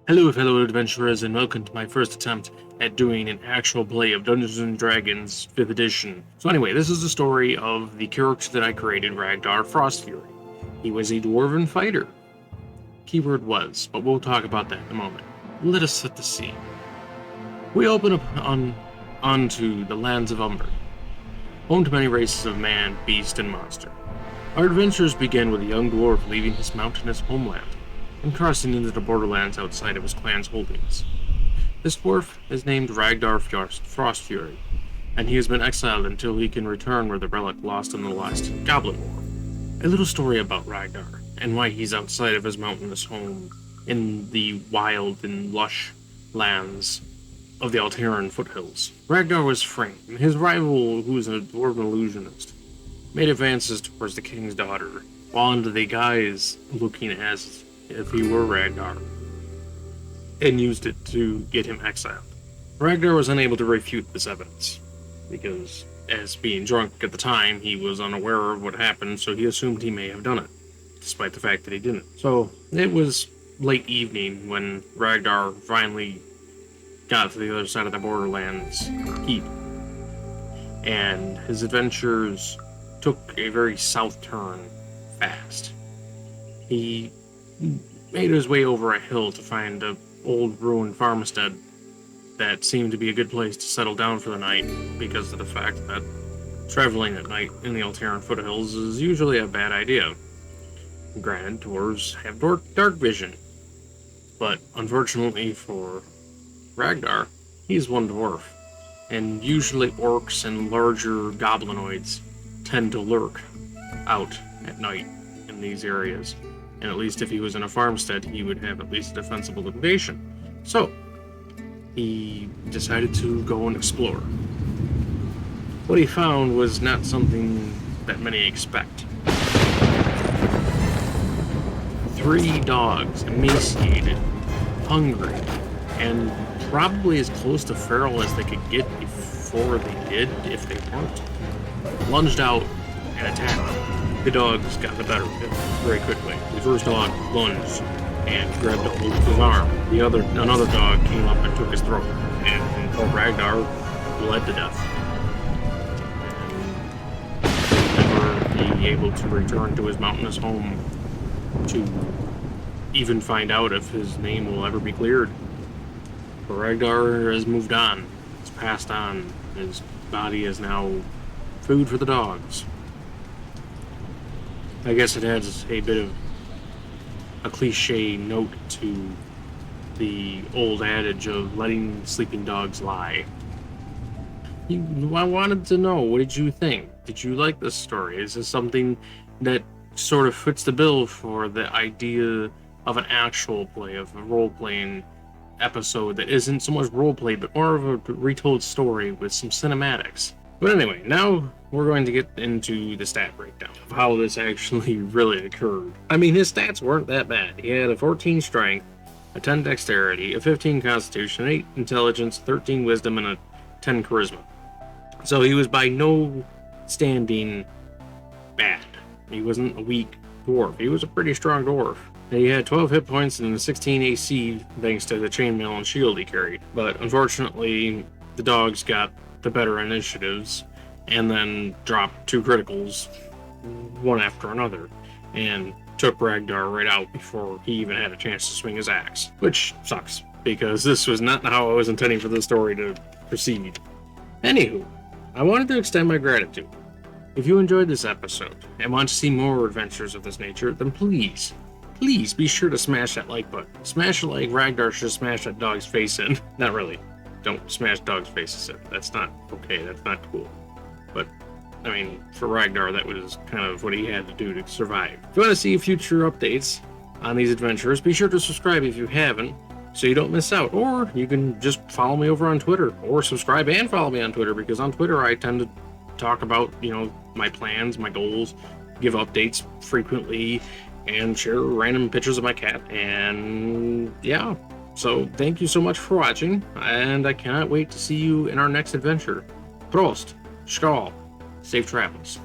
Hello, fellow adventurers, and welcome to my first attempt at doing an actual play of Dungeons & Dragons 5th edition. So anyway, this is the story of the character that I created, Ragnar Frostfury. He was a dwarven fighter. Keyword was, but we'll talk about that in a moment. Let us set the scene. We open up onto the lands of Umber, home to many races of man, beast, and monster. Our adventures begin with a young dwarf leaving his mountainous homeland and crossing into the borderlands outside of his clan's holdings. This dwarf is named Ragnar Frostfury, and he has been exiled until he can return with the relic lost in the last Goblin War. A little story about Ragnar, and why he's outside of his mountainous home in the wild and lush lands of the Alteran foothills. Ragnar was framed, and his rival, who is a dwarven illusionist, made advances towards the king's daughter, while under the guise looking as if he were Ragnar, and used it to get him exiled. Ragnar was unable to refute this evidence, because, as being drunk at the time, he was unaware of what happened, so he assumed he may have done it, despite the fact that he didn't. So, it was late evening when Ragnar finally got to the other side of the Borderlands keep, and his adventures took a very south turn fast. He made his way over a hill to find an old ruined farmstead that seemed to be a good place to settle down for the night, because of the fact that traveling at night in the Alteran foothills is usually a bad idea. Granted, dwarves have dark vision, but unfortunately for Ragnar, he's one dwarf, and usually orcs and larger goblinoids tend to lurk out at night in these areas. And at least if he was in a farmstead, he would have at least a defensible location. So, he decided to go and explore. What he found was not something that many expect. 3 dogs, emaciated, hungry, and probably as close to feral as they could get before they did, if they weren't, lunged out and attacked them. The dogs got the better of it very quickly. The first dog lunged and grabbed a hold of his arm. Another dog came up and took his throat, and poor Ragnar bled to death. And never be able to return to his mountainous home to even find out if his name will ever be cleared. But Ragnar has moved on. It's passed on. His body is now food for the dogs. I guess it has a bit of a cliche note to the old adage of letting sleeping dogs lie. I wanted to know, what did you think? Did you like this story? Is this something that sort of fits the bill for the idea of an actual play, of a role-playing episode that isn't so much role-play, but more of a retold story with some cinematics? But anyway, now we're going to get into the stat breakdown of how this actually really occurred. I mean, his stats weren't that bad. He had a 14 strength, a 10 dexterity, a 15 constitution, 8 intelligence, 13 wisdom, and a 10 charisma. So he was by no standing bad. He wasn't a weak dwarf. He was a pretty strong dwarf. And he had 12 hit points and a 16 AC thanks to the chainmail and shield he carried. But unfortunately, the dogs got the better initiatives, and then dropped 2 criticals, one after another, and took Ragnar right out before he even had a chance to swing his axe. Which sucks, because this was not how I was intending for the story to proceed. Anywho, I wanted to extend my gratitude. If you enjoyed this episode, and want to see more adventures of this nature, then please be sure to smash that like button. Smash it like Ragnar should smash that dog's face in. Not really. Don't smash dogs' faces in. That's not okay. That's not cool. But, I mean, for Ragnar, that was kind of what he had to do to survive. If you want to see future updates on these adventures, be sure to subscribe if you haven't, so you don't miss out. Or you can just follow me over on Twitter, or subscribe and follow me on Twitter, because on Twitter I tend to talk about, my plans, my goals, give updates frequently, and share random pictures of my cat. And yeah. So, thank you so much for watching, and I cannot wait to see you in our next adventure. Prost, Skål, safe travels.